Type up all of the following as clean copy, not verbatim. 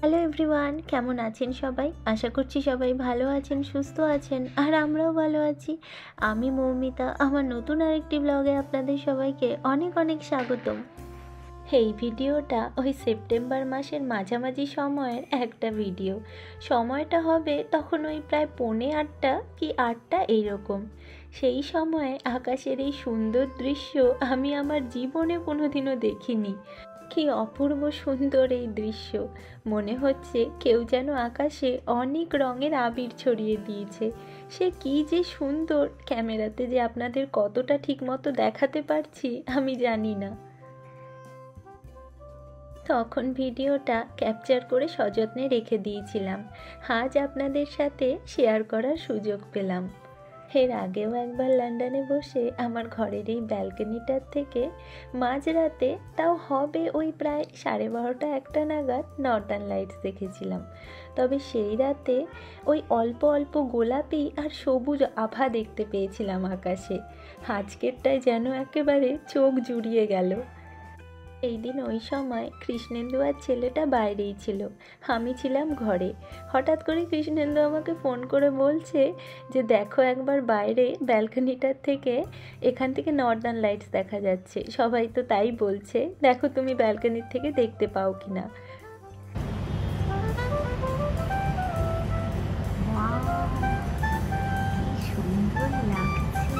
Hello everyone, কেমন আছেন সবাই? আশা করছি সবাই ভালো আছেন, সুস্থ আছেন, আর আমরাও ভালো আছি। আমি মৌমিতা, আমার নতুন আরেকটি ব্লগে আপনাদের সবাইকে অনেক অনেক স্বাগতম। এই ভিডিওটা ওই সেপ্টেম্বর মাসের মাঝামাঝি সময়ের একটা ভিডিও। সময়টা হবে তখন ওই প্রায় 7:45 কি 8টা এইরকম। সেই সময়ে আকাশের এই সুন্দর দৃশ্য আমি আমার জীবনে কোনোদিনও দেখিনি। কি অপূর্ব সুন্দর এই দৃশ্য! মনে হচ্ছে কেউ যেন আকাশে অনেক রঙের আবির ছড়িয়ে দিয়েছে। সে কি যে সুন্দর, ক্যামেরাতে যে আপনাদের কতটা ঠিকমতো দেখাতে পারছি আমি জানি না। তখন ভিডিওটা ক্যাপচার করে সযত্নে রেখে দিয়েছিলাম, আজ আপনাদের সাথে শেয়ার করার সুযোগ পেলাম। এর আগেও একবার লন্ডনে বসে আমার ঘরের এই ব্যালকনিটার থেকে মাঝরাতে, তাও হবে ওই প্রায় 12:30-1টা নাগাদ নর্দার্ন লাইটস দেখেছিলাম। তবে সেই রাতে ওই অল্প অল্প গোলাপি আর সবুজ আভা দেখতে পেয়েছিলাম আকাশে। আজকেরটায় যেন একেবারে চোখ জুড়িয়ে গেল। এই দিন ওই সময় কৃষ্ণেন্দু আর ছেলেটা বাইরেই ছিল, আমি ছিলাম ঘরে। হঠাৎ করে কৃষ্ণেন্দু আমাকে ফোন করে বলছে যে দেখো একবার বাইরে ব্যালকনিটার থেকে, এখান থেকে নর্দার্ন লাইটস দেখা যাচ্ছে, সবাই তো তাই বলছে, দেখো তুমি ব্যালকনির থেকে দেখতে পাও কিনা। সুন্দর লাগছে,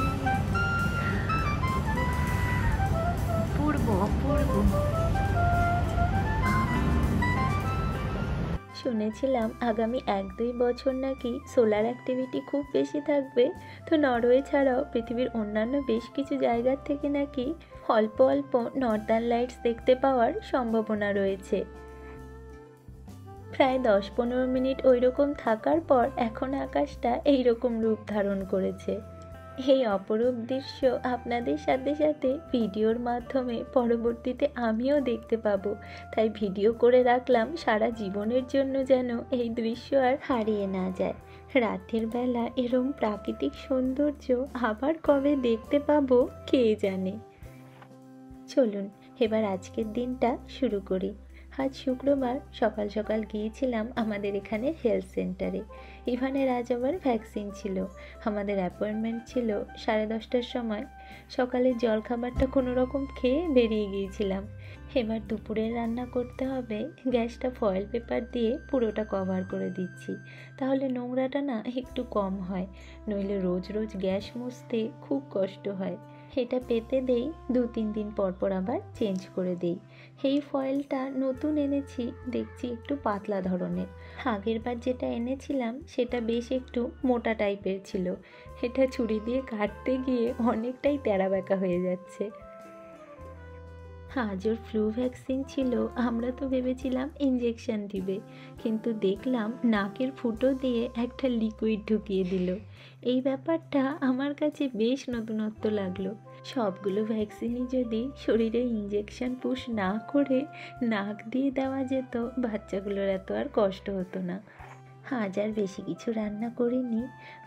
অপূর্ব অপূর্ব। শুনেছিলাম আগামী 1-2 বছর নাকি সোলার অ্যাক্টিভিটি খুব বেশি থাকবে, তো নরওয়ে ছাড়াও পৃথিবীর অন্যান্য বেশ কিছু জায়গার থেকে নাকি অল্প অল্প নর্দার্ন লাইটস দেখতে পাওয়ার সম্ভাবনা রয়েছে। প্রায় 10-15 মিনিট ওই রকম থাকার পর এখন আকাশটা এই রকম রূপ ধারণ করেছে। এই অপরূপ দৃশ্য আপনাদের সাথে সাথে ভিডিওর মাধ্যমে পরবর্তীতে আমিও দেখতে পাবো, তাই ভিডিও করে রাখলাম সারা জীবনের জন্য, যেন এই দৃশ্য আর হারিয়ে না যায়। রাতের বেলা এরম প্রাকৃতিক সৌন্দর্য আবার কবে দেখতে পাবো কে জানে। চলুন এবার আজকের দিনটা শুরু করি। আজ শুক্রবার সকাল সকাল গিয়েছিলাম আমাদের এখানে হেলথ সেন্টারে। ইভানের আজ আবার ভ্যাকসিন ছিল। আমাদের অ্যাপয়েন্টমেন্ট ছিল 10:30টার সময়। সকালের জলখাবারটা কোনো রকম খেয়ে বেরিয়ে গিয়েছিলাম। এবার দুপুরের রান্না করতে হবে। গ্যাসটা ফয়েল পেপার দিয়ে পুরোটা কভার করে দিচ্ছি, তাহলে নোংরাটা না একটু কম হয়, নইলে রোজ রোজ গ্যাস মুছতে খুব কষ্ট হয়। এটা পেতে দেই, 2-3 দিন পর পর আবার চেঞ্জ করে দেই। এই ফয়েলটা নতুন এনেছি, দেখছি একটু পাতলা ধরনের। আগের বার যেটা এনেছিলাম সেটা বেশ একটু মোটা টাইপের ছিল। এটা ছুরি দিয়ে কাটতে গিয়ে অনেকটাই তেড়া বেঁকা হয়ে যাচ্ছে। আজ ওর ফ্লু ভ্যাকসিন ছিল, আমরা তো ভেবেছিলাম ইঞ্জেকশন দিবে, কিন্তু দেখলাম নাকের ফুটো দিয়ে একটা লিকুইড ঢুকিয়ে দিল। এই ব্যাপারটা আমার কাছে বেশ নতুনত্ব লাগলো। সবগুলো ভ্যাকসিনই যদি শরীরে ইঞ্জেকশন পুশ না করে নাক দিয়ে দেওয়া যেত, বাচ্চাগুলোর এত আর কষ্ট হতো না। আজ আর বেশি কিছু রান্না করিনি,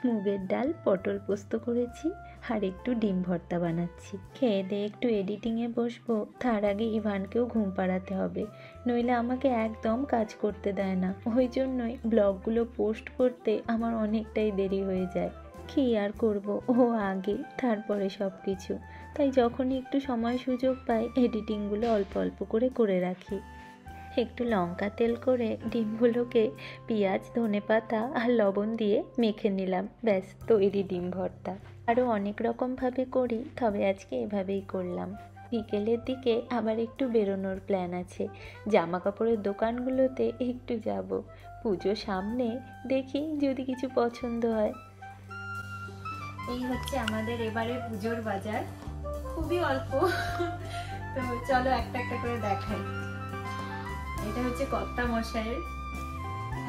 মুগের ডাল পটল পোস্ত করেছি আর একটু ডিম ভর্তা বানাচ্ছি। খেয়ে দিয়ে একটু এডিটিংয়ে বসবো, তার আগে ইভানকেও ঘুম পাড়াতে হবে, নইলে আমাকে একদম কাজ করতে দেয় না। ওই জন্যই ব্লগগুলো পোস্ট করতে আমার অনেকটাই দেরি হয়ে যায়। কী আর করব, ও আগে তারপরে সব কিছু, তাই যখনই একটু সময় সুযোগ পাই এডিটিংগুলো অল্প অল্প করে রাখি। একটু লঙ্কা তেল করে ডিমগুলোকে পেঁয়াজ ধনেপাতা আর লবণ দিয়ে মেখে নিলাম, ব্যাস তৈরি ডিম ভর্তা। আরও অনেক রকমভাবে করি, তবে আজকে এভাবেই করলাম। বিকেলের দিকে আবার একটু বেরোনোর প্ল্যান আছে, জামা কাপড়ের দোকানগুলোতে একটু যাব। পুজো সামনে, দেখি যদি কিছু পছন্দ হয়। এই হচ্ছে আমাদের এবারে পুজোর বাজার, খুবই অল্প, তো চলো একটা একটা করে দেখাই। এটা হচ্ছে কর্তা মশাইয়ের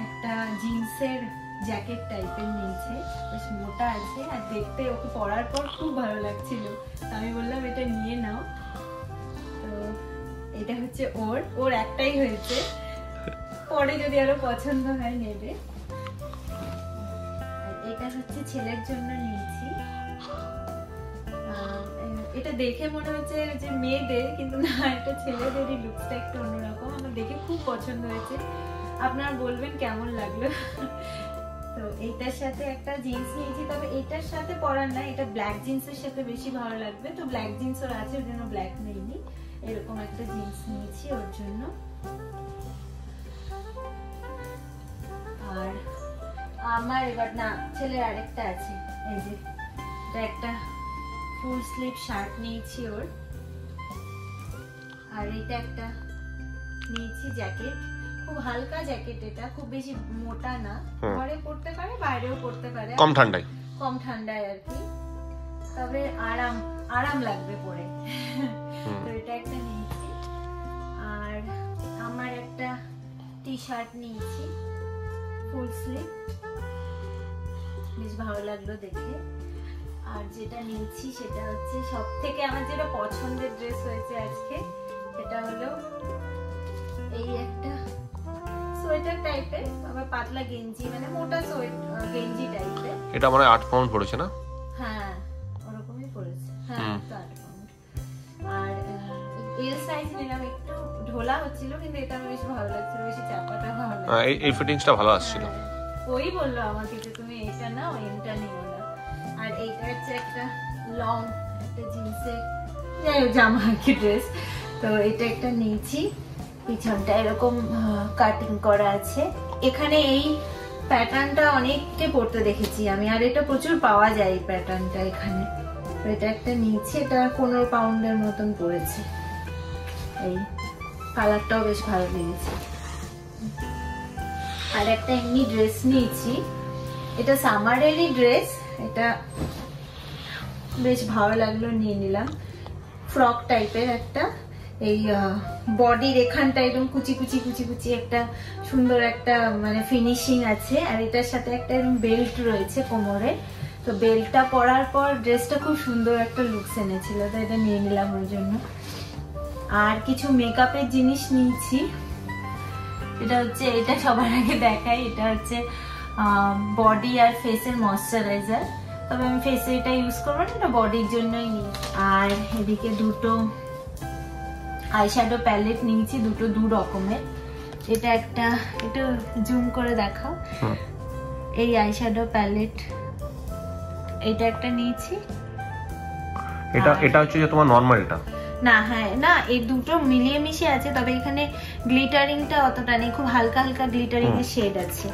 একটা জিন্সের জ্যাকেট টাইপের নিয়েছে, বেশ মোটা আছে, আর দেখতে ওকে পরার পর খুব ভালো লাগছিল, আমি বললাম এটা নিয়ে নাও। তো এটা হচ্ছে ওর একটাই হয়েছে, পরে যদি আরো পছন্দ হয় নেবে। আর এটা হচ্ছে ছেলের জন্য নিয়েছি। এটা দেখে মনে হচ্ছে যে মেয়েদের, কিন্তু না, এটা ছেলেদেরই। লুকসটা একটু অন্যরকম, আমার দেখে খুব পছন্দ হয়েছে। আপনারা বলবেন কেমন লাগলো। তো এইটার সাথে একটা জিন্স নিয়েছি, তবে এটার সাথে পরার না, এটা ব্ল্যাক জিন্সের সাথে বেশি ভালো লাগবে। তো ব্ল্যাক জিন্স ওর আছে, ওর জন্য ব্ল্যাক নেইনি, এরকম একটা জিন্স নিয়েছি ওর জন্য। আর আমার এবার না, ছেলের আরেকটা আছে, এই যে এটা একটা ফুল স্লিভ শার্ট নিয়েছি ওর। আর এটা একটা নিয়েছি জ্যাকেট, খুব হালকা জ্যাকেট, এটা খুব বেশি মোটা না, ঘরে পড়তে পারে বাইরেও পড়তে পারে, কম ঠান্ডায় আর কি, তবে আরাম লাগবে পরে। তো এটা একটা নিয়েছি। আর আমার একটা টি শার্ট নিয়েছি ফুল স্লিভ, বেশ ভালো লাগলো দেখে। আর যেটা নিয়েছি সেটা হচ্ছে সব থেকে আমার যেটা পছন্দের ড্রেস হয়েছে আজকে, সেটা হলো এই একটা সোয়েটার টাইপের, আবার পাতলা গেঞ্জি, মানে মোটা সোয়েটার গেঞ্জি টাইপের। এটা মানে 8 পাউন্ড পড়েছে না? হ্যাঁ ওরকমই পড়েছে, হ্যাঁ 8 পাউন্ড। আর এল সাইজ নিলাম, একটু ঢোলা হচ্ছিল কিন্তু এটা বেশ ভালো লাগছিল, বেশি চাপাটা ভালো লাগছিল। এই ফিটিংসটা ভালো আসছিল। ওই বললো আমাকে যে তুমি এটা নাও, এমটা নিও না। আর এইটা হচ্ছে একটা লং একটা জিন্সের জামা আর কি, ড্রেস। তো এটা একটা নিয়েছি, পিছনটা এরকম কাটিং করা আছে। এখানে এই প্যাটার্নটা অনেককে পরতে দেখেছি আমি, আর এটা প্রচুর পাওয়া যায় এই প্যাটার্নটা এখানে। তো এটা একটা নিয়েছি, এটা 15 পাউন্ডের মতন পড়েছে। এই কালারটাও বেশ ভালো লেগেছে। আর একটা এমনি ড্রেস নিয়েছি, এটা সামারেরই ড্রেস, এটা বেশ ভালো লাগলো, নিয়ে নিলাম। ফ্রক টাইপের একটা, এই বডির এখানটা একদম কুচি কুচি কুচি কুচি একটা সুন্দর একটা মানে ফিনিশিং আছে। আর এটার সাথে একটা এরকম বেল্ট রয়েছে কোমরে, তো বেল্টটা পরার পর ড্রেসটা খুব সুন্দর একটা লুকস এনেছিল, তো এটা নিয়ে নিলাম ওর জন্য। আর কিছু মেকআপের জিনিস নিয়েছি, এটা হচ্ছে, এটা সবার আগে দেখাই, এটা হচ্ছে বডি আর ফেসের ময়শ্চারাইজার, তবে আমি ফেসে এটা ইউজ করবো না, এটা বডির জন্যই নিই। আর এদিকে দুটো আইশ্যাডো প্যালেট নিয়েছি, দুটো দু রকমের। এটা একটা, একটু জুম করে দেখাও, এই আইশ্যাডো প্যালেট, এটা একটা নিয়েছি। এটা হচ্ছে যে তোমার নরমাল, এটা না, হ্যাঁ না, এই দুটো মিলিয়ে মিশে আছে, তবে এখানে গ্লিটারিংটা অতটা নেই, খুব হালকা হালকা গ্লিটারিং এর শেড আছে।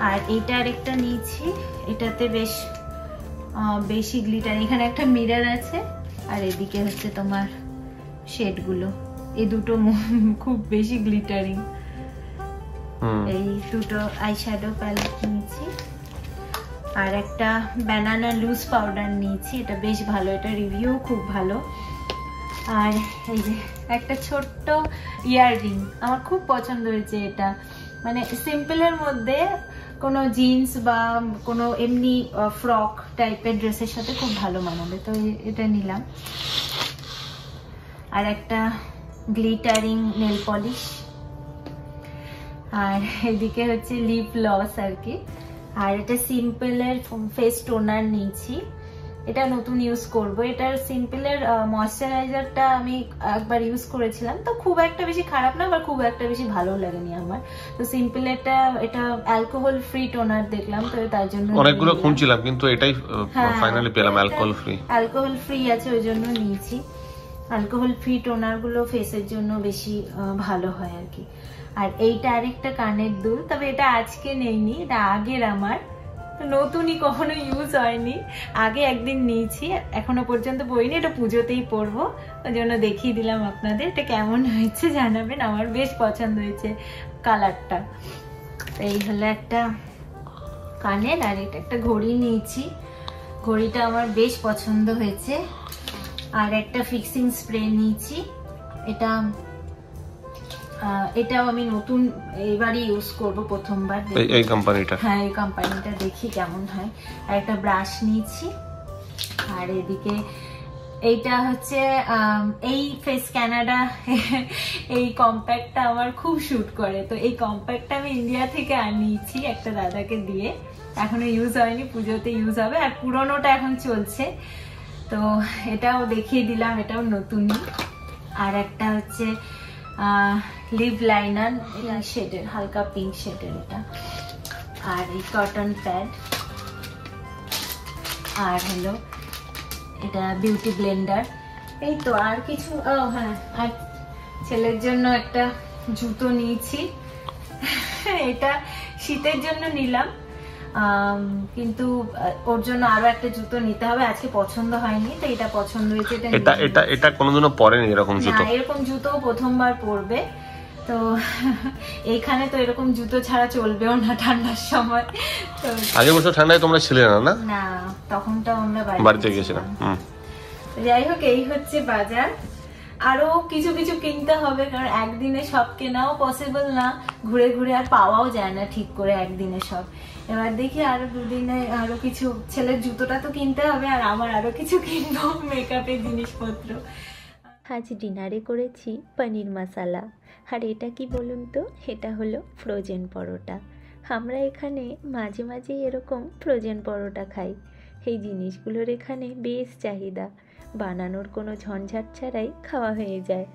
আর এইটা আরেকটা নিয়েছি, এটাতে বেশ বেশি গ্লিটারিং, এখানে একটা মিরর আছে, আর এদিকে হচ্ছে তোমার শেড গুলো, এই দুটো খুব বেশি গ্লিটারিং। এই দুটো আইশ্যাডো প্যালেট নিয়েছি। আর একটা ব্যানানা লুজ পাউডার নিয়েছি, এটা বেশ ভালো, এটা রিভিউ খুব ভালো। আর এই যে একটা ছোট্ট ইয়াররিং, আমার খুব পছন্দ হয়েছে এটা, মানে সিম্পলের মধ্যে কোনো জিন্স বা কোনো এমনি ফ্রক টাইপের ড্রেসের সাথে খুব ভালো মানাবে, তো এটা নিলাম। আর একটা গ্লিটারিং নেল পলিশ। আর এদিকে হচ্ছে লিপ গ্লস আর কি। আর এটা সিম্পলের ফেস টোনার নিয়েছি, এটা নতুন ইউজ করব। এটার সিম্পলের ময়শ্চারাইজারটা আমি একবার ইউজ করেছিলাম, তো খুব একটা বেশি খারাপ না, আবার খুব একটা বেশি ভালো লাগেনি আমার। তো সিম্পলেরটা, এটা অ্যালকোহল ফ্রি টোনার দেখলাম, তো তার জন্য অনেকগুলো খুঁজছিলাম কিন্তু এটাই ফাইনালি পেলাম, অ্যালকোহল ফ্রি আছে ওই জন্য নিয়েছি। অ্যালকোহল ফ্রি টোনার গুলো ফেসের জন্য বেশি ভালো হয় আর কি। আর এইটা আরেকটা কানের দুল, তবে এটা আজকে নেইনি, এটা আগের আমার, নতুনই, কখনো ইউজ হয়নি, আগে একদিন নিয়েছি, এখনো পর্যন্ত পরিনি, এটা পুজোতেই পরবো, ওই জন্য দেখিয়ে দিলাম আপনাদের। এটা কেমন হয়েছে জানাবেন, আমার বেশ পছন্দ হয়েছে কালারটা। এই হলো একটা কানের। আর এটা একটা ঘড়ি নিয়েছি, ঘড়িটা আমার বেশ পছন্দ হয়েছে। আর একটা ফিক্সিং স্প্রে নিয়েছি, এটাও আমি নতুন এবারই ইউজ করব, প্রথমবার। এই কোম্পানিটা, হ্যাঁ এই কোম্পানিটা, দেখি কেমন হয়। আর একটা ব্রাশ নিয়েছি। আর এদিকে এইটা হচ্ছে এই ফেস ক্যানাডা, এই কম্প্যাক্টটা আমার খুব শুট করে, তো এই কম্প্যাক্টটা আমি ইন্ডিয়া থেকে আনিয়েছি একটা দাদাকে দিয়ে, এখনো ইউজ হয়নি, পুজোতে ইউজ হবে। আর পুরোনোটা এখন চলছে, তো এটাও দেখিয়ে দিলাম, এটাও নতুনই। আর একটা হচ্ছে লিভ লাইনার শেডের, হালকা পিঙ্ক শেডের এটা। আর এই কটন প্যাড, আর হলো এটা বিউটি ব্লেন্ডার। এই তো, আর কিছু, হ্যাঁ, আর ছেলের জন্য একটা জুতো নিয়েছি। এটা শীতের জন্য নিলাম, কিন্তু ওর জন্য আরো একটা জুতো নিতে হবে। আজকে পছন্দ হয়নি, তো এটা পছন্দ হয়েছে। এটা কোনোদিনও পরেনি এরকম জুতো? না, এরকম জুতো প্রথমবার পরবে। তো এইখানে তো এরকম জুতো ছাড়া চলবেও না ঠান্ডার সময়। তো আগের বছর ঠান্ডায় তোমরা ছিলে না? না, তখনটা আমরা বাড়িতে গেছিলাম। যাই হোক, এই হচ্ছে বাজার। আরো কিছু কিছু কিনতে হবে, কারণ একদিনে সব কেনাও পসিবল না, ঘুরে ঘুরে আর পাওয়াও যায় না ঠিক করে একদিনে সব। এবার দেখি আরো দুদিনে আরো কিছু, ছেলের জুতোটা তো কিনতে হবে, আর আমার আরো কিছু কিনবো, মেকআপের জিনিসপত্র। আজ ডিনারে করেছি পনির মশালা। আর এটা কি বলুন তো, এটা হলো ফ্রোজেন পরোটা। আমরা এখানে মাঝে মাঝে এরকম ফ্রোজেন পরোটা খাই। এই জিনিসগুলোর এখানে বেশ চাহিদা, বানানোর কোনো ঝঞ্ঝাট ছাড়াই খাওয়া হয়ে যায়।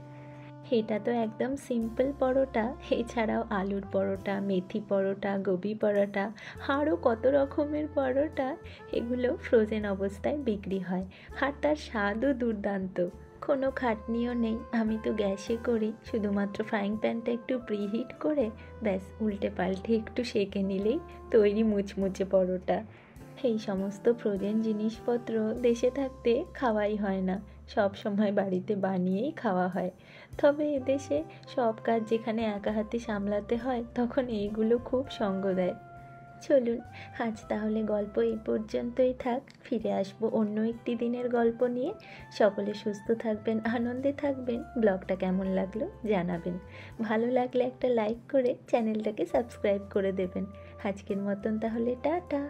এটা তো একদম সিম্পল পরোটা, এছাড়াও আলুর পরোটা, মেথি পরোটা, গোবি পরোটা, আরও কত রকমের পরোটা এগুলো ফ্রোজেন অবস্থায় বিক্রি হয়। আর তার স্বাদও দুর্দান্ত, কোনো খাটনিও নেই। আমি তো গ্যাসে করি, শুধুমাত্র ফ্রাইং প্যানটা একটু প্রিহিট করে ব্যাস উল্টে পাল্টে একটু সেঁকে নিলেই তৈরি মুচমুচে পরোটা। এই সমস্ত ফ্রোজেন জিনিসপত্র দেশে থাকতে খাওয়াই হয় না, সব সময় বাড়িতে বানিয়েই খাওয়া হয়। তবে এদেশে সব কাজ যেখানে একা হাতে সামলাতে হয়, তখন এইগুলো খুব সঙ্গ দেয়। চলুন, আজ তাহলে গল্প এই পর্যন্তই থাক। ফিরে আসবো অন্য একটি দিনের গল্প নিয়ে। সকলে সুস্থ থাকবেন, আনন্দে থাকবেন। ব্লগটা কেমন লাগলো জানাবেন। ভালো লাগলে একটা লাইক করে চ্যানেলটাকে সাবস্ক্রাইব করে দেবেন। আজকের মতন তাহলে টাটা।